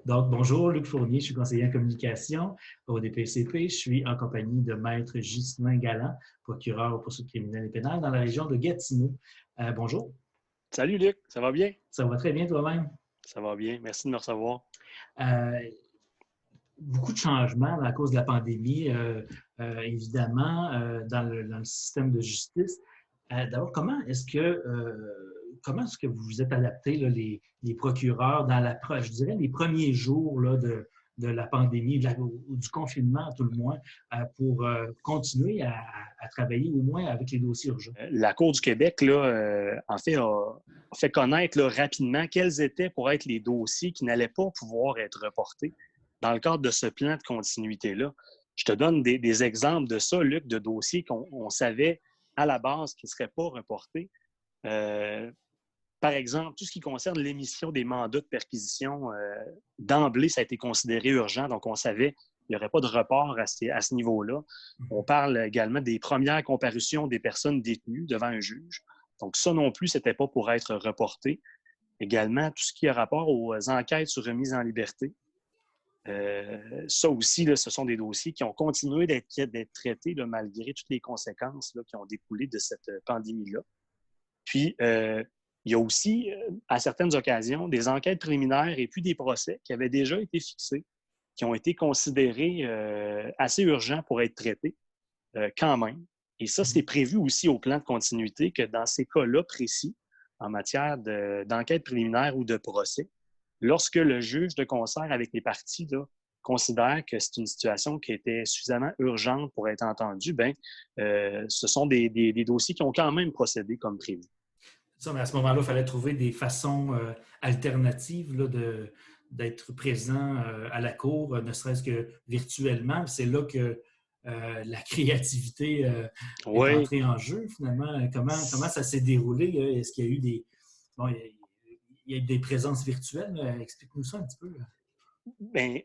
Donc, bonjour, Luc Fournier, je suis conseiller en communication au DPCP. Je suis en compagnie de Maître Ghislain Galland, procureur aux poursuites criminelles et pénales dans la région de Gatineau. Bonjour, Salut Luc, ça va bien? ça va très bien toi-même? Ça va bien, merci de me recevoir. Euh, Beaucoup de changements à cause de la pandémie, évidemment, dans le système de justice. D'abord, comment est-ce que vous vous êtes adaptés, là, les procureurs, dans je dirais, les premiers jours là, de la pandémie, ou du confinement, à tout le moins, pour continuer à travailler au moins avec les dossiers urgents? La Cour du Québec, là, en fait, a fait connaître là, rapidement quels étaient pour être les dossiers qui n'allaient pas pouvoir être reportés dans le cadre de ce plan de continuité-là. Je te donne des exemples de ça, Luc, de dossiers qu'on savait à la base qui ne seraient pas reportés. Euh, Par exemple, tout ce qui concerne l'émission des mandats de perquisition, d'emblée, ça a été considéré urgent, donc on savait qu'il n'y aurait pas de report à ce niveau-là. On parle également des premières comparutions des personnes détenues devant un juge. Donc ça non plus, ce n'était pas pour être reporté. Également, tout ce qui a rapport aux enquêtes sur remise en liberté. Ça aussi, là, ce sont des dossiers qui ont continué d'être traités là, malgré toutes les conséquences là, qui ont découlé de cette pandémie-là. Puis, il y a aussi, à certaines occasions, des enquêtes préliminaires et puis des procès qui avaient déjà été fixés, qui ont été considérés assez urgents pour être traités quand même. Et ça, c'est prévu aussi au plan de continuité que dans ces cas-là précis, en matière d'enquête préliminaire ou de procès, lorsque le juge de concert avec les parties là, considère que c'est une situation qui était suffisamment urgente pour être entendue, ce sont des dossiers qui ont quand même procédé comme prévu. Ça, mais à ce moment-là, il fallait trouver des façons alternatives là, d'être présent à la cour, ne serait-ce que virtuellement. C'est là que la créativité est Oui, entrée en jeu, finalement. Comment ça s'est déroulé? Est-ce qu'il y a eu des. Bon, il y a eu des présences virtuelles. Explique-nous ça un petit peu. bien,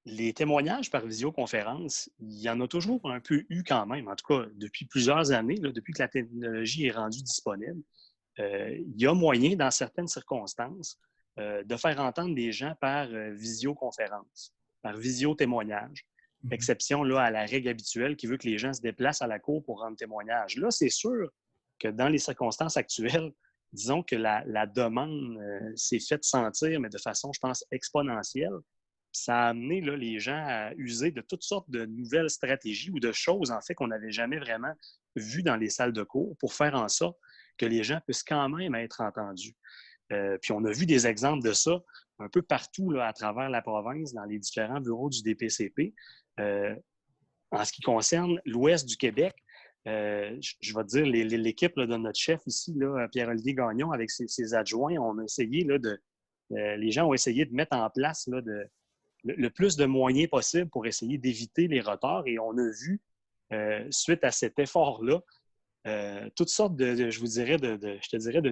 les témoignages par visioconférence, il y en a toujours un peu eu quand même, en tout cas depuis plusieurs années, là, depuis que la technologie est rendue disponible. Il y a moyen, dans certaines circonstances, de faire entendre des gens par visioconférence, par visiotémoignage. Exception là, à la règle habituelle qui veut que les gens se déplacent à la cour pour rendre témoignage. Là, c'est sûr que dans les circonstances actuelles, disons que la demande s'est faite sentir, mais de façon, je pense, exponentielle. Ça a amené là, les gens à user de toutes sortes de nouvelles stratégies ou de choses, en fait, qu'on n'avait jamais vraiment vues dans les salles de cours pour faire en sorte que les gens puissent quand même être entendus. Puis on a vu des exemples de ça un peu partout là, à travers la province, dans les différents bureaux du DPCP. En ce qui concerne l'ouest du Québec, je vais te dire, l'équipe de notre chef ici, là, Pierre-Olivier Gagnon, avec ses adjoints, on a essayé les gens ont essayé de mettre en place là, le plus de moyens possible pour essayer d'éviter les retards. Et on a vu, suite à cet effort-là, toutes sortes je vous dirais, je te dirais, de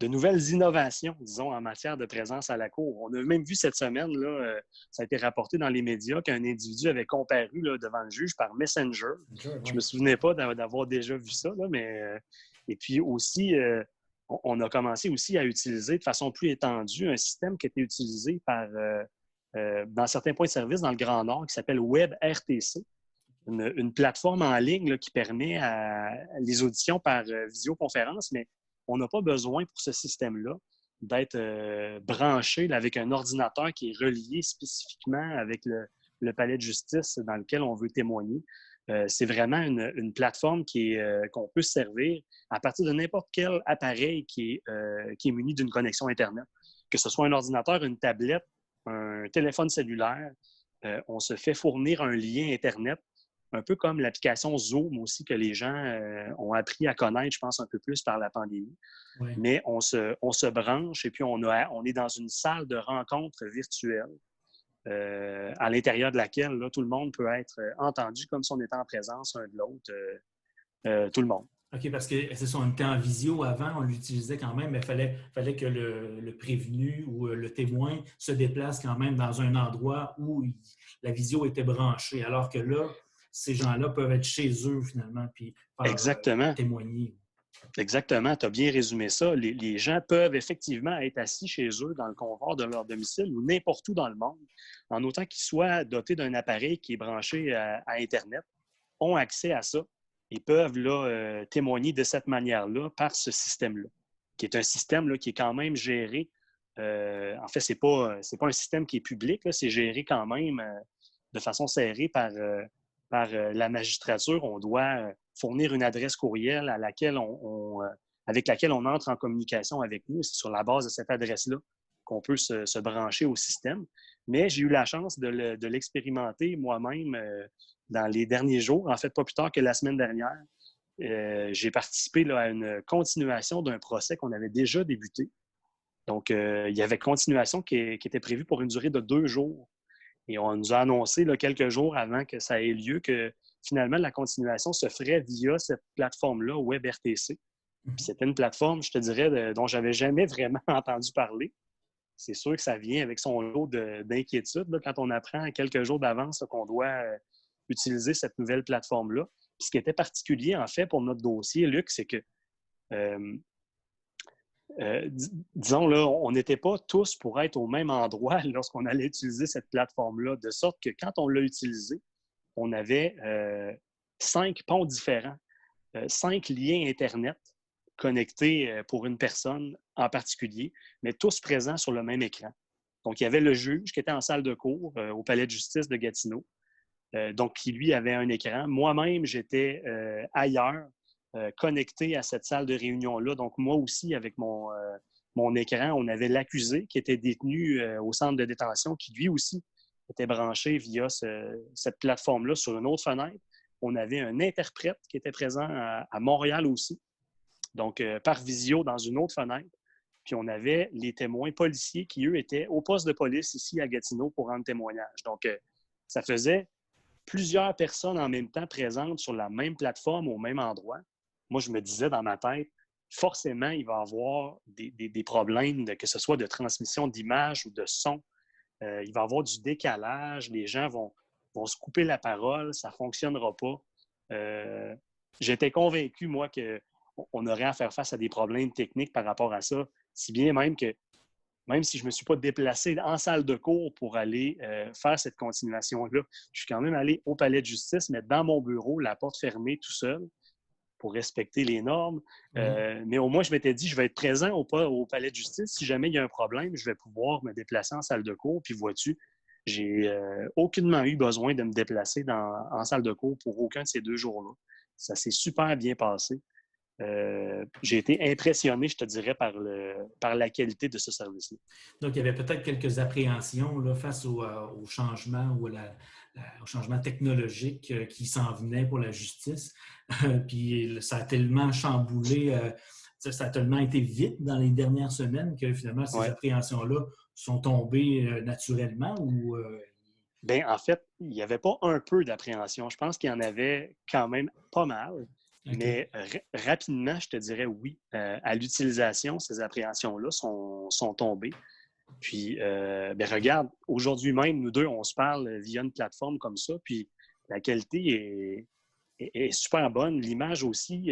nouvelles innovations, disons, en matière de présence à la cour. On a même vu cette semaine, là, ça a été rapporté dans les médias, qu'un individu avait comparu là, devant le juge par Messenger. Je ne me souvenais pas d'avoir déjà vu ça, là, mais... et puis aussi, on a commencé aussi à utiliser de façon plus étendue un système qui était utilisé dans certains points de service dans le Grand Nord qui s'appelle WebRTC, une plateforme en ligne là, qui permet les auditions par visioconférence, mais on n'a pas besoin pour ce système-là d'être branché là, avec un ordinateur qui est relié spécifiquement avec le palais de justice dans lequel on veut témoigner. C'est vraiment une plateforme qu'on peut se servir à partir de n'importe quel appareil qui est muni d'une connexion Internet. Que ce soit un ordinateur, une tablette, un téléphone cellulaire, on se fait fournir un lien Internet, un peu comme l'application Zoom aussi que les gens ont appris à connaître, je pense, un peu plus par la pandémie. Oui. Mais on se branche et puis on est dans une salle de rencontre virtuelle à l'intérieur de laquelle là, tout le monde peut être entendu comme si on était en présence un de l'autre, tout le monde. OK, parce que c'est ça, on était en visio avant, on l'utilisait quand même, mais il fallait que le prévenu ou le témoin se déplace quand même dans un endroit où la visio était branchée. Alors que là, ces gens-là peuvent être chez eux finalement, puis faire Exactement. témoigner. Exactement, tu as bien résumé ça. Les gens peuvent effectivement être assis chez eux dans le confort de leur domicile ou n'importe où dans le monde, en autant qu'ils soient dotés d'un appareil qui est branché à Internet, ont accès à ça et peuvent là, témoigner de cette manière-là par ce système-là, qui est un système là, qui est quand même géré. En fait, c'est pas un système qui est public, c'est géré quand même de façon serrée par la magistrature. On doit fournir une adresse courriel à laquelle avec laquelle on entre en communication avec nous. C'est sur la base de cette adresse-là qu'on peut se brancher au système. Mais j'ai eu la chance de l'expérimenter moi-même dans les derniers jours. En fait, pas plus tard que la semaine dernière, j'ai participé là, à une continuation d'un procès qu'on avait déjà débuté. Donc, il y avait continuation qui était prévue pour une durée de 2 jours. Et on nous a annoncé là, quelques jours avant que ça ait lieu que finalement, la continuation se ferait via cette plateforme-là, WebRTC. Puis c'était une plateforme, je te dirais, dont j'avais jamais vraiment entendu parler. C'est sûr que ça vient avec son lot d'inquiétude là, quand on apprend quelques jours d'avance là, qu'on doit utiliser cette nouvelle plateforme-là. Puis ce qui était particulier, en fait, pour notre dossier, Luc, c'est que disons, là, on n'était pas tous pour être au même endroit lorsqu'on allait utiliser cette plateforme-là, de sorte que quand on l'a utilisée, on avait 5 ponts différents, 5 liens Internet connectés pour une personne en particulier, mais tous présents sur le même écran. Donc, il y avait le juge qui était en salle de cours au Palais de justice de Gatineau, donc qui, lui, avait un écran. Moi-même, j'étais ailleurs, connecté à cette salle de réunion-là. Donc, moi aussi, avec mon écran, on avait l'accusé qui était détenu au centre de détention, qui lui aussi était branché via cette plateforme-là sur une autre fenêtre. On avait un interprète qui était présent à Montréal aussi, donc par visio dans une autre fenêtre. Puis on avait les témoins policiers qui, eux, étaient au poste de police ici à Gatineau pour rendre témoignage. Donc, ça faisait plusieurs personnes en même temps présentes sur la même plateforme au même endroit. Moi, je me disais dans ma tête, forcément, il va y avoir des problèmes, que ce soit de transmission d'image ou de son. Il va y avoir du décalage, les gens vont se couper la parole, ça ne fonctionnera pas. J'étais convaincu, moi, qu'on aurait à faire face à des problèmes techniques par rapport à ça, si bien même que même si je ne me suis pas déplacé en salle de cours pour aller faire cette continuation-là, je suis quand même allé au palais de justice, mais dans mon bureau, la porte fermée, tout seul, pour respecter les normes. Mais au moins, je m'étais dit, je vais être présent au palais de justice. Si jamais il y a un problème, je vais pouvoir me déplacer en salle de cours. Puis vois-tu, j'ai aucunement eu besoin de me déplacer en salle de cours pour aucun de ces 2 jours-là. Ça s'est super bien passé. J'ai été impressionné, je te dirais, par la qualité de ce service-là. Donc, il y avait peut-être quelques appréhensions là, face au changement ou au changement technologique qui s'en venait pour la justice. Puis ça a tellement chamboulé, ça a tellement été vite dans les dernières semaines que finalement, ces appréhensions-là sont tombées naturellement ou... Bien, en fait, il n'y avait pas un peu d'appréhension. Je pense qu'il y en avait quand même pas mal. Okay. Mais rapidement, je te dirais oui. À l'utilisation, ces appréhensions-là sont tombées. Puis, bien, regarde, aujourd'hui même, nous deux, on se parle via une plateforme comme ça, puis la qualité est super bonne. L'image aussi,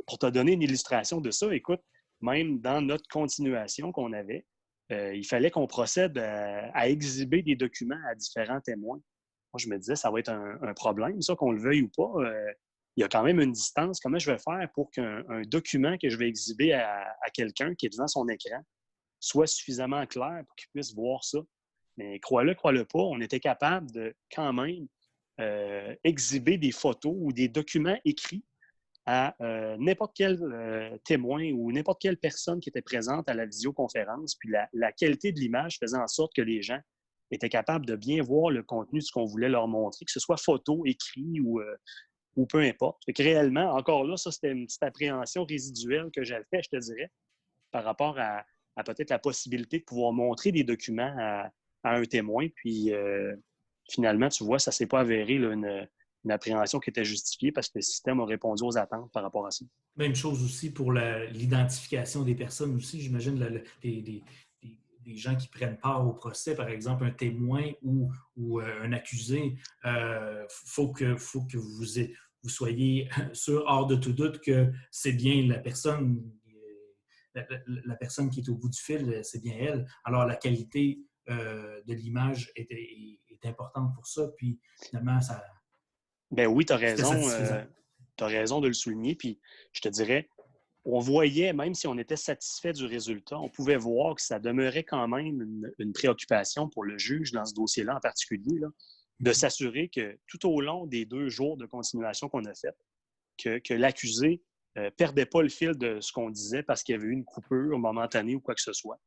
pour te donner une illustration de ça, écoute, même dans notre continuation qu'on avait, il fallait qu'on procède à exhiber des documents à différents témoins. Moi, je me disais, ça va être un problème, ça, qu'on le veuille ou pas. Il y a quand même une distance. Comment je vais faire pour qu'un document que je vais exhiber à quelqu'un qui est devant son écran soit suffisamment clair pour qu'il puisse voir ça? Mais crois-le pas, on était capable de quand même exhiber des photos ou des documents écrits à n'importe quel témoin ou n'importe quelle personne qui était présente à la visioconférence. Puis la qualité de l'image faisait en sorte que les gens étaient capables de bien voir le contenu de ce qu'on voulait leur montrer, que ce soit photo, écrit ou peu importe. Fait que réellement, encore là, ça, c'était une petite appréhension résiduelle que j'avais, je te dirais, par rapport à peut-être la possibilité de pouvoir montrer des documents à un témoin. Puis finalement, tu vois, ça ne s'est pas avéré là, une appréhension qui était justifiée parce que le système a répondu aux attentes par rapport à ça. Même chose aussi pour l'identification des personnes aussi. J'imagine des gens qui prennent part au procès, par exemple un témoin ou un accusé, faut que vous vous soyez sûr, hors de tout doute, que c'est bien la personne qui est au bout du fil, c'est bien elle. Alors, la qualité de l'image est importante pour ça. Puis, finalement, Ben oui, tu as c'était raison. satisfaisant. Tu as raison de le souligner. Puis, je te dirais, on voyait, même si on était satisfait du résultat, on pouvait voir que ça demeurait quand même une préoccupation pour le juge dans ce dossier-là en particulier, là, de s'assurer que tout au long des 2 jours de continuation qu'on a fait, que l'accusé ne perdait pas le fil de ce qu'on disait parce qu'il y avait eu une coupure momentanée ou quoi que ce soit.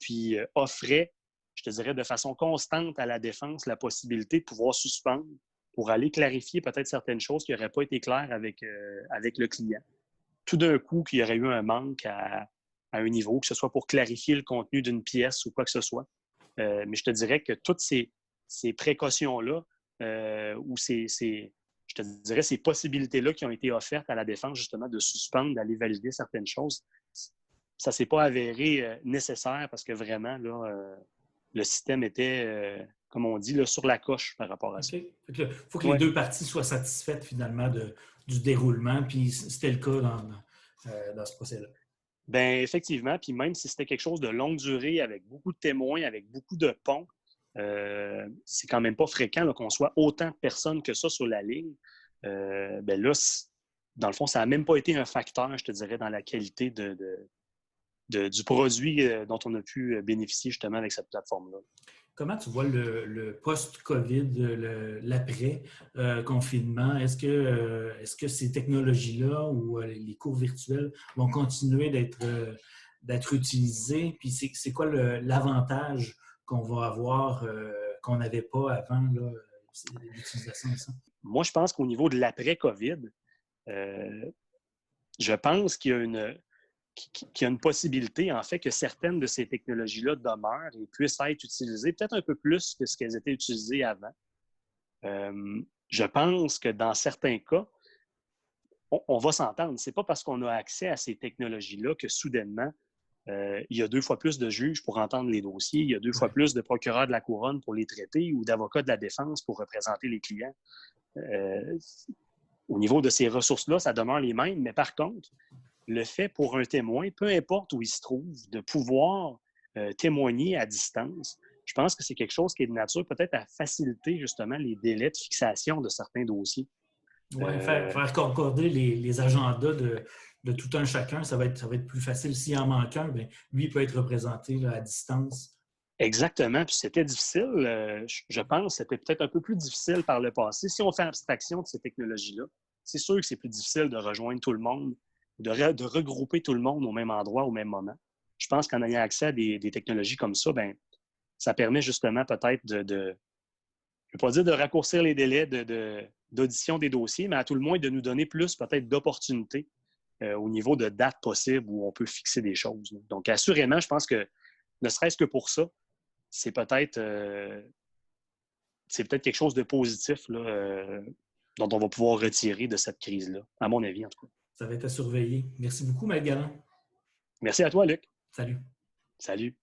Puis offrait, je te dirais, de façon constante à la défense la possibilité de pouvoir suspendre pour aller clarifier peut-être certaines choses qui n'auraient pas été claires avec le client. Tout d'un coup, qu'il y aurait eu un manque à un niveau, que ce soit pour clarifier le contenu d'une pièce ou quoi que ce soit. Mais je te dirais que toutes ces précautions-là ou je te dirais, ces possibilités-là qui ont été offertes à la défense, justement, de suspendre, d'aller valider certaines choses, ça ne s'est pas avéré nécessaire parce que vraiment, là, le système était, comme on dit, là, sur la coche par rapport à ça. Il faut que les Ouais. 2 parties soient satisfaites, finalement, du déroulement. Puis, c'était le cas dans ce procès-là. Ben effectivement, puis même si c'était quelque chose de longue durée, avec beaucoup de témoins, avec beaucoup de ponts, c'est quand même pas fréquent qu'on soit autant de personnes que ça sur la ligne. Ben là, dans le fond, ça n'a même pas été un facteur, je te dirais, dans la qualité du produit dont on a pu bénéficier justement avec cette plateforme-là. Comment tu vois le post-COVID, l'après-confinement? Est-ce que ces technologies-là ou les cours virtuels vont continuer d'être utilisés? Puis c'est quoi l'avantage qu'on va avoir qu'on n'avait pas avant là, l'utilisation de ça? Moi, je pense qu'au niveau de l'après-COVID, je pense qu'il y a une possibilité, en fait, que certaines de ces technologies-là demeurent et puissent être utilisées peut-être un peu plus que ce qu'elles étaient utilisées avant. Je pense que dans certains cas, on va s'entendre. Ce n'est pas parce qu'on a accès à ces technologies-là que soudainement, il y a 2 fois plus de juges pour entendre les dossiers, il y a 2 fois plus de procureurs de la couronne pour les traiter ou d'avocats de la défense pour représenter les clients. Au niveau de ces ressources-là, ça demeure les mêmes, mais par contre, le fait pour un témoin, peu importe où il se trouve, de pouvoir témoigner à distance, je pense que c'est quelque chose qui est de nature peut-être à faciliter justement les délais de fixation de certains dossiers. Oui, faire concorder les agendas de tout un chacun, ça va être plus facile. S'il en manque un, bien, lui peut être représenté là, à distance. Exactement. Puis c'était difficile, je pense, c'était peut-être un peu plus difficile par le passé. Si on fait abstraction de ces technologies-là, c'est sûr que c'est plus difficile de rejoindre tout le monde, de regrouper tout le monde au même endroit, au même moment. Je pense qu'en ayant accès à des technologies comme ça, ben, ça permet justement peut-être je ne veux pas dire de raccourcir les délais d'audition des dossiers, mais à tout le moins de nous donner plus peut-être d'opportunités au niveau de dates possibles où on peut fixer des choses. Donc, assurément, je pense que ne serait-ce que pour ça, c'est peut-être quelque chose de positif là, dont on va pouvoir retirer de cette crise-là, à mon avis en tout cas. Ça va être à surveiller. Merci beaucoup, Maël Galland. Merci à toi, Luc. Salut. Salut.